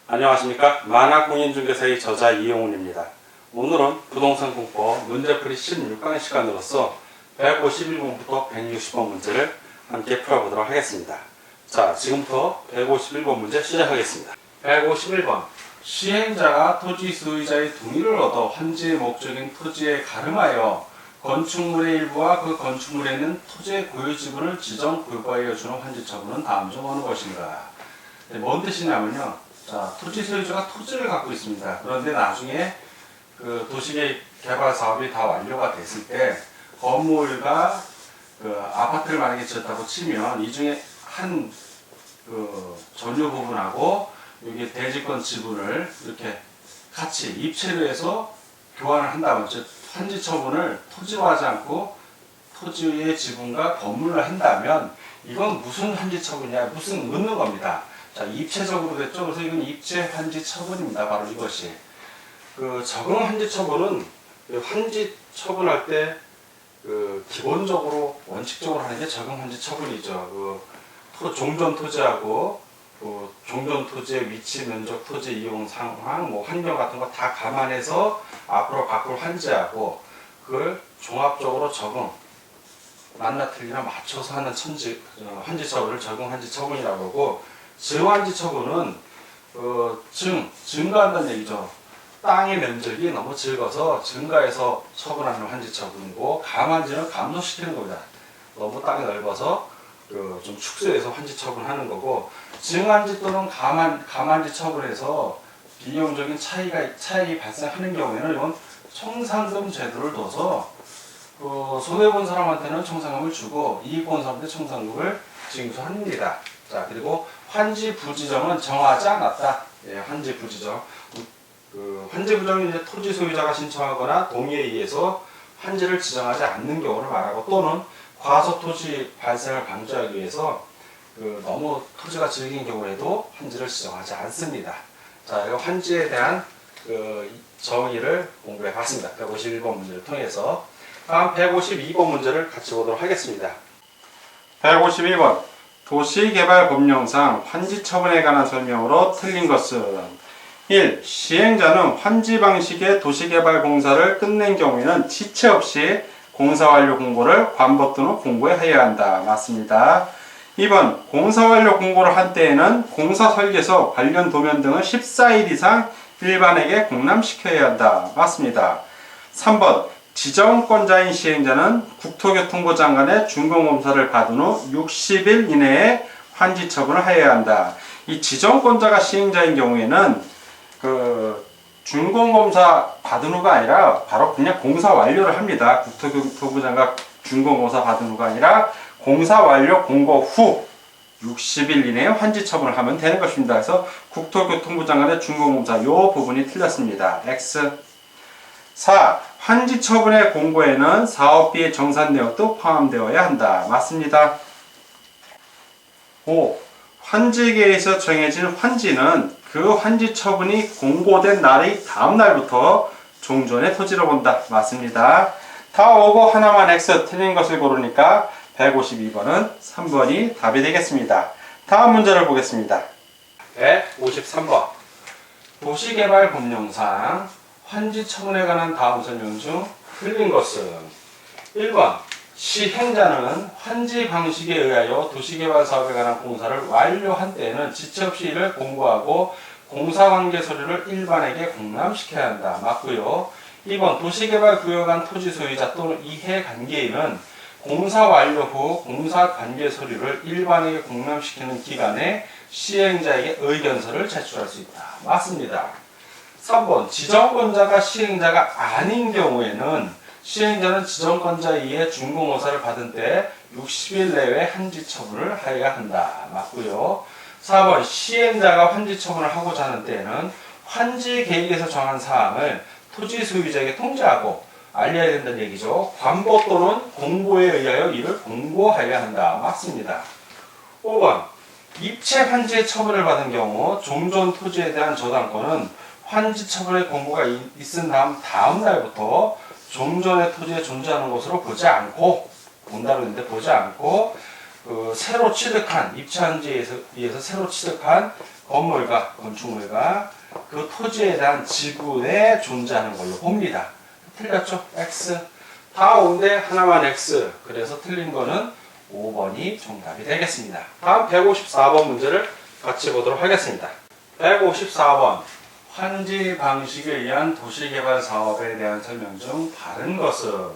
안녕하십니까. 만화공인중개사의 저자 이용훈입니다. 오늘은 부동산공법 문제풀이 16강의 시간으로서 151번부터 160번 문제를 함께 풀어보도록 하겠습니다. 자, 지금부터 151번 문제 시작하겠습니다. 151번. 시행자가 토지 소유자의 동의를 얻어 환지의 목적인 토지에 가름하여 건축물의 일부와 그 건축물에 있는 토지의 고유 지분을 지정 구역화하여 주는 환지 처분은 다음 중 어느 것인가? 뭔 뜻이냐면요. 자, 토지 소유자가 토지를 갖고 있습니다. 그런데 나중에 그 도시계획 개발 사업이 다 완료가 됐을 때 건물과 그 아파트를 만약에 지었다고 치면 이 중에 한 그 전유 부분하고 여기 대지권 지분을 이렇게 같이 입체로 해서 교환을 한다면, 즉 환지 처분을 토지화하지 않고 토지의 지분과 건물로 한다면 이건 무슨 환지 처분이냐, 무슨 묻는 겁니다. 자, 입체적으로 됐죠. 그래서 이건 입체 환지 처분입니다. 바로 이것이. 그 적응 환지 처분은 환지 처분할 때 그 기본적으로 원칙적으로 하는 게 적응 환지 처분이죠. 종전 토지하고 그 종전 토지의 위치, 면적, 토지 이용 상황, 뭐 환경 같은 거 다 감안해서 앞으로 바꿀 환지하고 그걸 종합적으로 적응, 만나 틀리나 맞춰서 하는 환지 처분을 적응 환지 처분이라고 하고, 증환지 처분은 증가한다는 얘기죠. 땅의 면적이 너무 적어서 증가해서 처분하는 환지 처분이고, 감환지는 감소시키는 겁니다. 너무 땅이 넓어서 좀 축소해서 환지 처분하는 거고, 증환지 또는 감환지 처분에서 비용적인 차익이 발생하는 경우에는 이건 청산금 제도를 둬서 손해본 사람한테는 청산금을 주고 이익 본 사람한테 청산금을 징수합니다. 자, 그리고 환지 부지정은 정하지 않았다. 예, 환지 부지정. 환지 부정은 이제 토지 소유자가 신청하거나 동의에 의해서 환지를 지정하지 않는 경우를 말하고, 또는 과소 토지 발생을 방지하기 위해서 너무 토지가 질긴 경우에도 환지를 지정하지 않습니다. 자, 이거 환지에 대한 정의를 공부해 봤습니다. 151번 문제를 통해서. 다음 152번 문제를 같이 보도록 하겠습니다. 151번. 도시개발법령상 환지 처분에 관한 설명으로 틀린 것은 1. 시행자는 환지 방식의 도시개발 공사를 끝낸 경우에는 지체 없이 공사 완료 공고를 관법 또는 공고에 하여야 한다. 맞습니다. 2번. 공사 완료 공고를 한 때에는 공사 설계서, 관련 도면 등을 14일 이상 일반에게 공람시켜야 한다. 맞습니다. 3번. 지정권자인 시행자는 국토교통부 장관의 준공검사를 받은 후 60일 이내에 환지 처분을 하여야 한다. 이 지정권자가 시행자인 경우에는 준공검사 받은 후가 아니라 바로 그냥 공사 완료를 합니다. 국토교통부 장관 준공검사 받은 후가 아니라 공사 완료 공고 후 60일 이내에 환지 처분을 하면 되는 것입니다. 그래서 국토교통부 장관의 준공검사 이 부분이 틀렸습니다. X. 4. 환지 처분의 공고에는 사업비의 정산 내역도 포함되어야 한다. 맞습니다. 5. 환지계에서 정해진 환지는 그 환지 처분이 공고된 날의 다음 날부터 종전의 토지로 본다. 맞습니다. 다 오고 하나만 X 틀린 것을 고르니까 152번은 3번이 답이 되겠습니다. 다음 문제를 보겠습니다. 153번. 도시개발법령상 환지 처분에 관한 다음 설명 중 틀린 것은 1번. 시행자는 환지 방식에 의하여 도시개발 사업에 관한 공사를 완료한 때에는 지체 없이 이를 공고하고 공사관계 서류를 일반에게 공람시켜야 한다. 맞고요. 2번. 도시개발 구역 간 토지 소유자 또는 이해관계인은 공사 완료 후 공사관계 서류를 일반에게 공람시키는 기간에 시행자에게 의견서를 제출할 수 있다. 맞습니다. 3번. 지정권자가 시행자가 아닌 경우에는 시행자는 지정권자에 의해 준공검사를 받은 때 60일 내외 환지 처분을 하여야 한다. 맞고요. 4번. 시행자가 환지 처분을 하고자 하는 때에는 환지 계획에서 정한 사항을 토지 소유자에게 통지하고 알려야 된다는 얘기죠. 관법 또는 공고에 의하여 이를 공고하여야 한다. 맞습니다. 5번. 입체 환지의 처분을 받은 경우 종전 토지에 대한 저당권은 환지 처분의 공고가 있은 다음 날부터 종전의 토지에 존재하는 것으로 보지 않고, 본다고 했는데 보지 않고 새로 취득한 입찰지에 의해서 새로 취득한 건물과 건축물과 그 토지에 대한 지분에 존재하는 걸로 봅니다. 틀렸죠? X. 다 O인데 하나만 X. 그래서 틀린 거는 5번이 정답이 되겠습니다. 다음 154번 문제를 같이 보도록 하겠습니다. 154번. 환지 방식에 의한 도시개발 사업에 대한 설명 중 바른 것은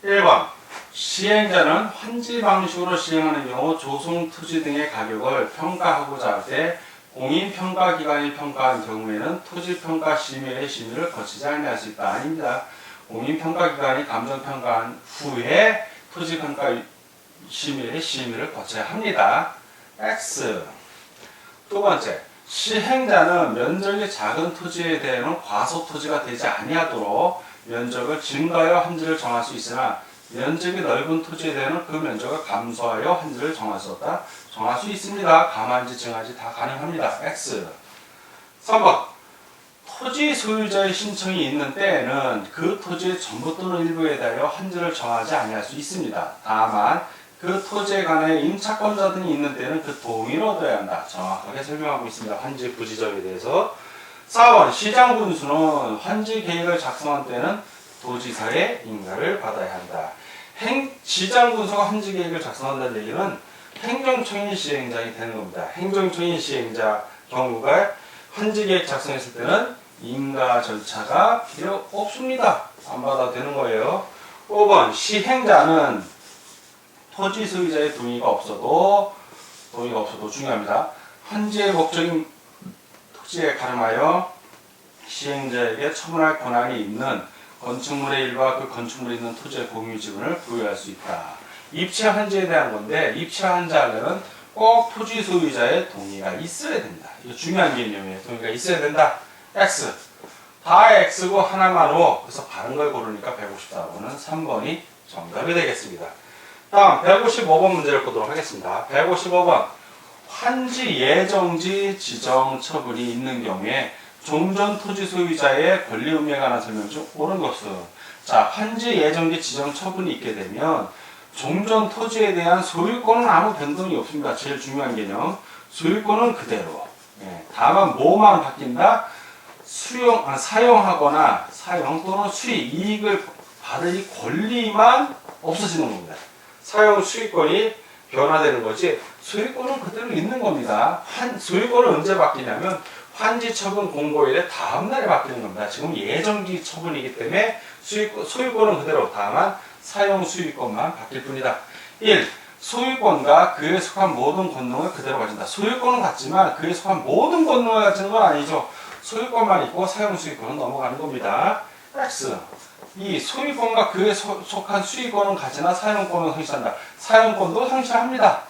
1번. 시행자는 환지 방식으로 시행하는 경우 조성 토지 등의 가격을 평가하고자 할 때 공인평가기관이 평가한 경우에는 토지평가심의의 심의를 거치지 아니할 수 있다. 아닙니다. 공인평가기관이 감정평가한 후에 토지평가심의의 심의를 거쳐야 합니다. X. 두 번째, 시행자는 면적이 작은 토지에 대해서는 과소토지가 되지 아니하도록 면적을 증가하여 한지를 정할 수 있으나 면적이 넓은 토지에 대해서는 그 면적을 감소하여 한지를 정할 수 없다. 정할 수 있습니다. 감한지, 증한지 다 가능합니다. X. 3번. 토지 소유자의 신청이 있는 때에는 그 토지의 전부 또는 일부에 대하여 한지를 정하지 아니할 수 있습니다. 다만 그 토지에 관해 임차권자 등이 있는 때는 그 동의를 얻어야 한다. 정확하게 설명하고 있습니다. 환지 부지정에 대해서. 4번. 시장 군수는 환지 계획을 작성한 때는 도지사의 인가를 받아야 한다. 시장 군수가 환지 계획을 작성한다는 얘기는 행정처인 시행자이 되는 겁니다. 행정처인 시행자 경우가 환지 계획 작성했을 때는 인가 절차가 필요 없습니다. 안 받아도 되는 거예요. 5번. 시행자는 토지 소유자의 동의가 없어도 중요합니다. 환지의 목적인 토지에 가름하여 시행자에게 처분할 권한이 있는 건축물의 일과 그 건축물에 있는 토지의 공유 지분을 부여할 수 있다. 입체 환지에 대한 건데 입체 환지하려면 꼭 토지 소유자의 동의가 있어야 됩니다. 이거 중요한 개념이에요. 동의가 있어야 된다. X. 다 X고 하나만 O. 그래서 바른 걸 고르니까 154번은 3번이 정답이 되겠습니다. 다음 155번 문제를 보도록 하겠습니다. 155번. 환지 예정지 지정 처분이 있는 경우에 종전 토지 소유자의 권리 의무에 관한 설명 중 옳은 것은, 자, 환지 예정지 지정 처분이 있게 되면 종전 토지에 대한 소유권은 아무 변동이 없습니다. 제일 중요한 개념. 소유권은 그대로. 다만 뭐만 바뀐다? 사용하거나 사용 또는 수익, 이익을 받을 이 권리만 없어지는 겁니다. 사용 수익권이 변화되는 거지 소유권은 그대로 있는 겁니다. 소유권은 언제 바뀌냐면 환지 처분 공고일의 다음 날에 바뀌는 겁니다. 지금 예정지 처분이기 때문에 소유권은 그대로, 다만 사용 수익권만 바뀔 뿐이다. 1. 소유권과 그에 속한 모든 권능을 그대로 가진다. 소유권은 같지만 그에 속한 모든 권능을 가지는 건 아니죠. 소유권만 있고 사용 수익권은 넘어가는 겁니다. X. 2. 소유권과 그에 속한 수익권은 가지나 사용권은 상실한다. 사용권도 상실합니다.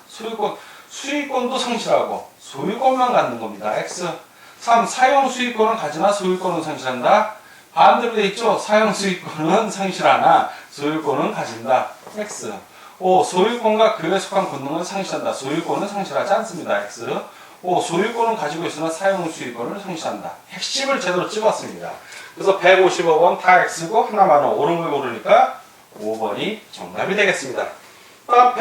수익권도 상실하고 소유권만 갖는 겁니다. X. 3. 사용 수익권은 가지나 소유권은 상실한다. 반대로 되어 있죠. 사용 수익권은 상실하나 소유권은 가진다. X. 5. 소유권과 그에 속한 권능은 상실한다. 소유권은 상실하지 않습니다. X. 5. 소유권은 가지고 있으나 사용 수익권을 상실한다. 핵심을 제대로 찍었습니다. 그래서 155번 다 X고 하나만 옳은 걸 고르니까 5번이 정답이 되겠습니다. 다음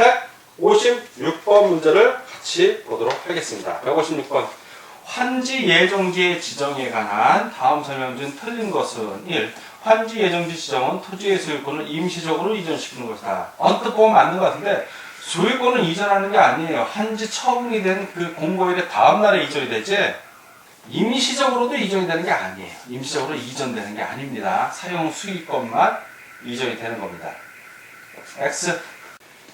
156번 문제를 같이 보도록 하겠습니다. 156번. 환지 예정지의 지정에 관한 다음 설명 중 틀린 것은 1. 환지 예정지 지정은 토지의 소유권을 임시적으로 이전시키는 것이다. 언뜻 보면 맞는 것 같은데 소유권을 이전하는 게 아니에요. 환지 처분이 된 그 공고일의 다음 날에 이전이 되지 임시적으로도 이전이 되는 게 아니에요. 임시적으로 이전되는 게 아닙니다. 사용 수익권만 이전이 되는 겁니다. X.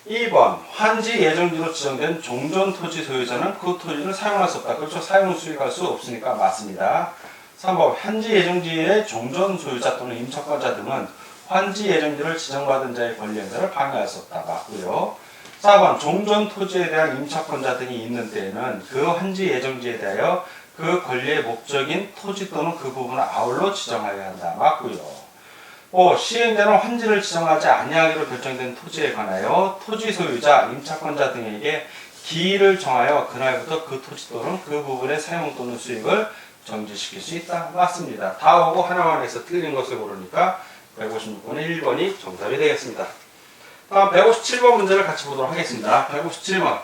2번. 환지 예정지로 지정된 종전 토지 소유자는 그 토지를 사용할 수 없다. 그렇죠. 사용 수익할 수 없으니까 맞습니다. 3번. 환지 예정지의 종전 소유자 또는 임차권자 등은 환지 예정지를 지정받은 자의 권리 행사를 방해할 수 없다. 맞고요. 4번. 종전 토지에 대한 임차권자 등이 있는 때에는 그 환지 예정지에 대하여 그 권리의 목적인 토지 또는 그 부분을 아울러 지정하여야 한다. 맞고요. 5. 시행자는 환지를 지정하지 아니하기로 결정된 토지에 관하여 토지 소유자, 임차권자 등에게 기일을 정하여 그날부터 그 토지 또는 그 부분의 사용 또는 수익을 정지시킬 수 있다. 맞습니다. 다 오고 하나만 해서 틀린 것을 고르니까 156번의 1번이 정답이 되겠습니다. 다음 157번 문제를 같이 보도록 하겠습니다. 157번.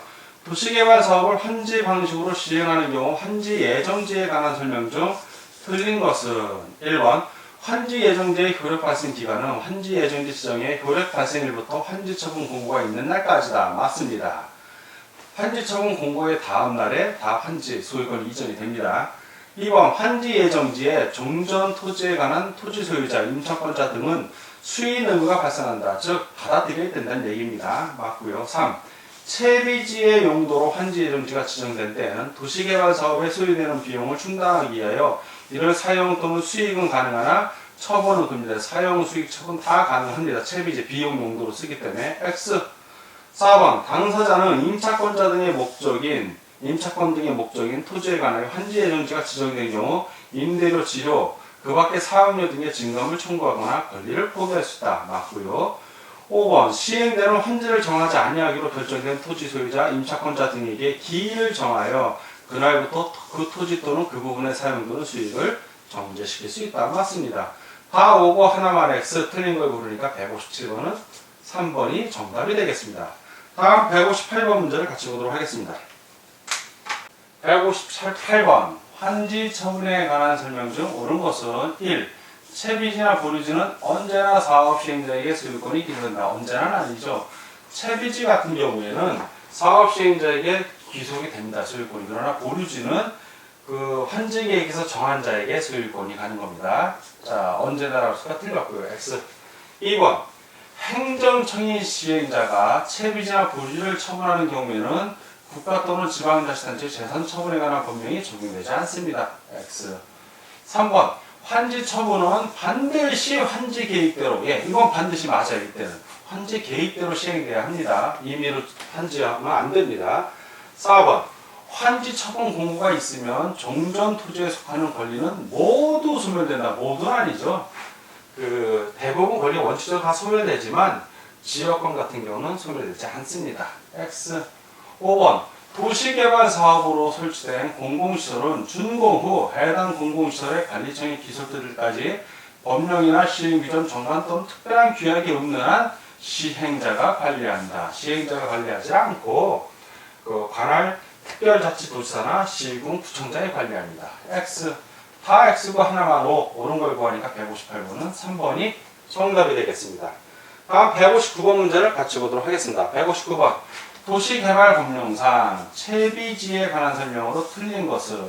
도시개발 사업을 환지 방식으로 시행하는 경우 환지 예정지에 관한 설명 중 틀린 것은 1번 환지 예정지의 효력 발생 기간은 환지 예정지 지정의 효력 발생일부터 환지 처분 공고가 있는 날까지다. 맞습니다. 환지 처분 공고의 다음 날에 다 환지 소유권이 이전이 됩니다. 2번 환지 예정지에 종전 토지에 관한 토지 소유자, 임차권자 등은 수익 의무가 발생한다. 즉 받아들여야 된다는 얘기입니다. 맞고요. 3. 채비지의 용도로 환지 예정지가 지정된 때에는 도시개발 사업에 소요되는 비용을 충당하기 위하여 이를 사용 또는 수익은 가능하나 처분은 금지다. 사용, 수익, 처분 다 가능합니다. 채비지 비용 용도로 쓰기 때문에 X. 4번 당사자는 임차권자 등의 목적인 임차권 등의 목적인 토지에 관하여 환지 예정지가 지정된 경우 임대료, 지료, 그 밖의 사업료 등의 증감을 청구하거나 권리를 포기할 수 있다. 맞고요. 5번 시행되는 환지를 정하지 아니하기로 결정된 토지 소유자, 임차권자 등에게 기일을 정하여 그날부터 그 토지 또는 그 부분의 사용 또는 수익을 정지시킬 수 있다. 맞습니다. 다 오고 하나만 X 틀린 걸 고르니까 157번은 3번이 정답이 되겠습니다. 다음 158번 문제를 같이 보도록 하겠습니다. 158번 환지 처분에 관한 설명 중 옳은 것은 1. 채비지나 보류지는 언제나 사업 시행자에게 소유권이 기소된다. 언제나는 아니죠. 채비지 같은 경우에는 사업 시행자에게 귀속이 됩니다. 소유권이. 그러나 보류지는 그 환지 계획에서 정한 자에게 소유권이 가는 겁니다. 자, 언제나라고 수가 틀렸고요. X. 2번 행정청인 시행자가 채비지나 보류지를 처분하는 경우에는 국가 또는 지방자치단체 재산 처분에 관한 법령이 적용되지 않습니다. X. 3번 환지 처분은 반드시 환지 계획대로, 이건 반드시 맞아요. 이때는 환지 계획대로 시행돼야 합니다. 임의로 환지하면 안 됩니다. 4번 환지 처분 공고가 있으면 종전 토지에 속하는 권리는 모두 소멸된다. 모두는 아니죠. 그 대부분 권리 원칙적으로 다 소멸되지만 지역권 같은 경우는 소멸되지 않습니다. X. 5번 도시개발 사업으로 설치된 공공시설은 준공 후 해당 공공시설의 관리청의 기술들까지 법령이나 시행규정 정관 또는 특별한 규약이 없는 한 시행자가 관리한다. 시행자가 관리하지 않고 그 관할 특별자치도지사나 시군 구청장이 관리합니다. X. 다 X고 하나만 O. 옳은 걸 구하니까 158번은 3번이 정답이 되겠습니다. 다음 159번 문제를 같이 보도록 하겠습니다. 159번 도시개발법령상 채비지에 관한 설명으로 틀린 것은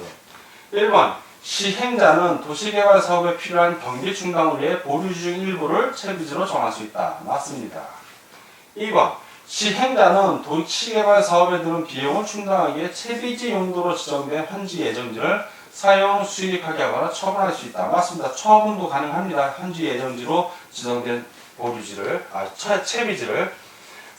1번 시행자는 도시개발 사업에 필요한 경비 충당을 위해 보류지 중 일부를 채비지로 정할 수 있다. 맞습니다. 2번 시행자는 도시개발 사업에 드는 비용을 충당하기 위해 채비지 용도로 지정된 환지 예정지를 사용, 수익하게 하거나 처분할 수 있다. 맞습니다. 처분도 가능합니다. 환지 예정지로 지정된 보류지를, 채비지를.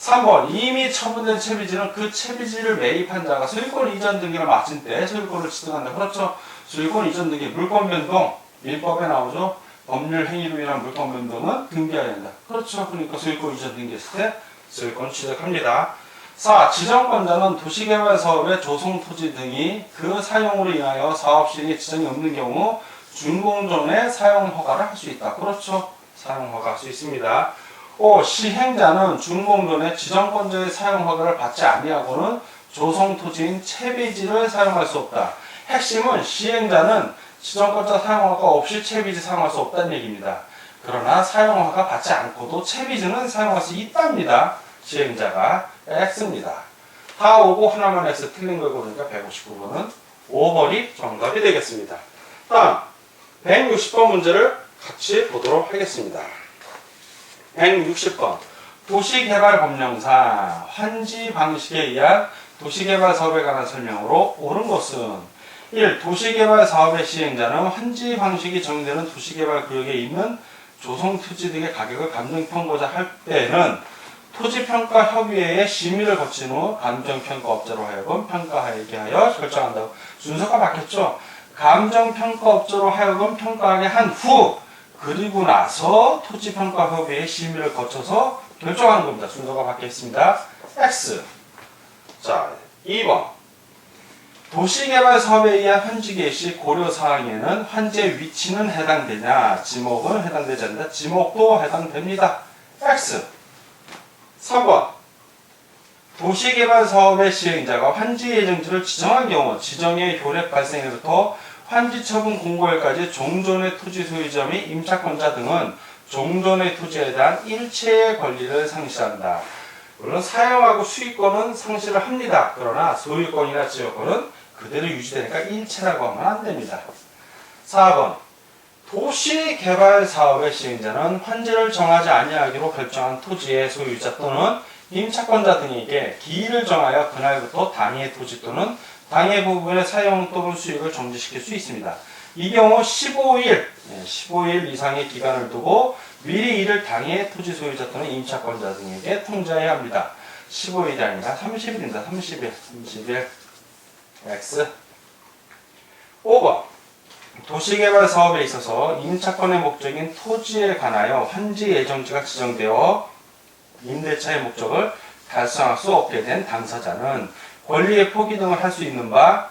3번 이미 처분된 채비지는 그 채비지를 매입한 자가 소유권 이전 등기를 마친 때 소유권을 취득한다. 그렇죠. 소유권 이전 등기, 물권 변동, 민법에 나오죠. 법률 행위로 인한 물권 변동은 등기해야 된다. 그렇죠. 그러니까 소유권 이전 등기했을 때 소유권 취득합니다. 4. 지정권자는 도시개발 사업의 조성 토지 등이 그 사용으로 인하여 사업 시행에 지장이 없는 경우 준공 전에 사용 허가를 할 수 있다. 그렇죠. 사용 허가할 수 있습니다. 5. 시행자는 준공 전에 지정권자의 사용 허가를 받지 아니하고는 조성 토지인 채비지를 사용할 수 없다. 핵심은 시행자는 지정권자 사용 허가 없이 채비지 사용할 수 없다는 얘기입니다. 그러나 사용 허가 받지 않고도 채비지는 사용할 수 있답니다. 시행자가 X입니다. 다 오고 하나만 X 틀린 걸 고르니까 159번은 5번이 정답이 되겠습니다. 다음 160번 문제를 같이 보도록 하겠습니다. 160번 도시개발법령상 환지 방식에 의한 도시개발 사업에 관한 설명으로 옳은 것은 1. 도시개발 사업의 시행자는 환지 방식이 정의되는 도시개발 구역에 있는 조성토지 등의 가격을 감정평가자 할 때는 토지평가협의회의 심의를 거친 후 감정평가업자로 하여금 평가하게 하여 결정한다고. 순서가 바뀌었죠. 감정평가업자로 하여금 평가하게 한 후 그리고 나서 토지평가협의회의 심의를 거쳐서 결정하는 겁니다. 순서가 바뀌었습니다. X. 자, 2번 도시개발 사업에 의한 환지 개시 시 고려사항에는 환지의 위치는 해당되냐, 지목은 해당되지 않는다. 지목도 해당됩니다. X. 3번 도시개발 사업의 시행자가 환지 예정지를 지정한 경우 지정의 효력 발생일부터 환지 처분 공고일까지 종전의 토지 소유자 및 임차권자 등은 종전의 토지에 대한 일체의 권리를 상실한다. 물론 사용하고 수익권은 상실을 합니다. 그러나 소유권이나 지역권은 그대로 유지되니까 일체라고 하면 안 됩니다. 4번 도시개발 사업의 시행자는 환지를 정하지 아니하기로 결정한 토지의 소유자 또는 임차권자 등에게 기일을 정하여 그날부터 당해 토지 또는 당해 부분의 사용 또는 수익을 정지시킬 수 있습니다. 이 경우 15일 이상의 기간을 두고 미리 이를 당해 토지 소유자 또는 임차권자 등에게 통지해야 합니다. 15일이 아니라 30일입니다. 30일. X. 5번. 도시개발 사업에 있어서 임차권의 목적인 토지에 관하여 환지 예정지가 지정되어 임대차의 목적을 달성할 수 없게 된 당사자는 권리의 포기 등을 할 수 있는 바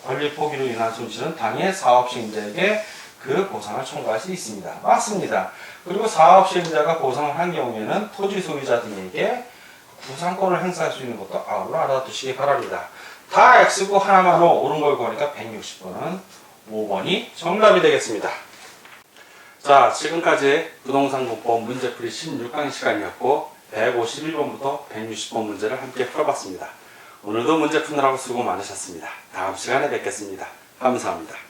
권리 포기로 인한 손실은 당해 사업 시행자에게 그 보상을 청구할 수 있습니다. 맞습니다. 그리고 사업 시행자가 보상을 한 경우에는 토지 소유자 등에게 구상권을 행사할 수 있는 것도 아울러 알아두시기 바랍니다. 다 X고 하나만 옳은 걸 보니까 160번은 5번이 정답이 되겠습니다. 자, 지금까지 부동산 공법 문제풀이 16강의 시간이었고 151번부터 160번 문제를 함께 풀어봤습니다. 오늘도 문제 푸느라고 수고 많으셨습니다. 다음 시간에 뵙겠습니다. 감사합니다.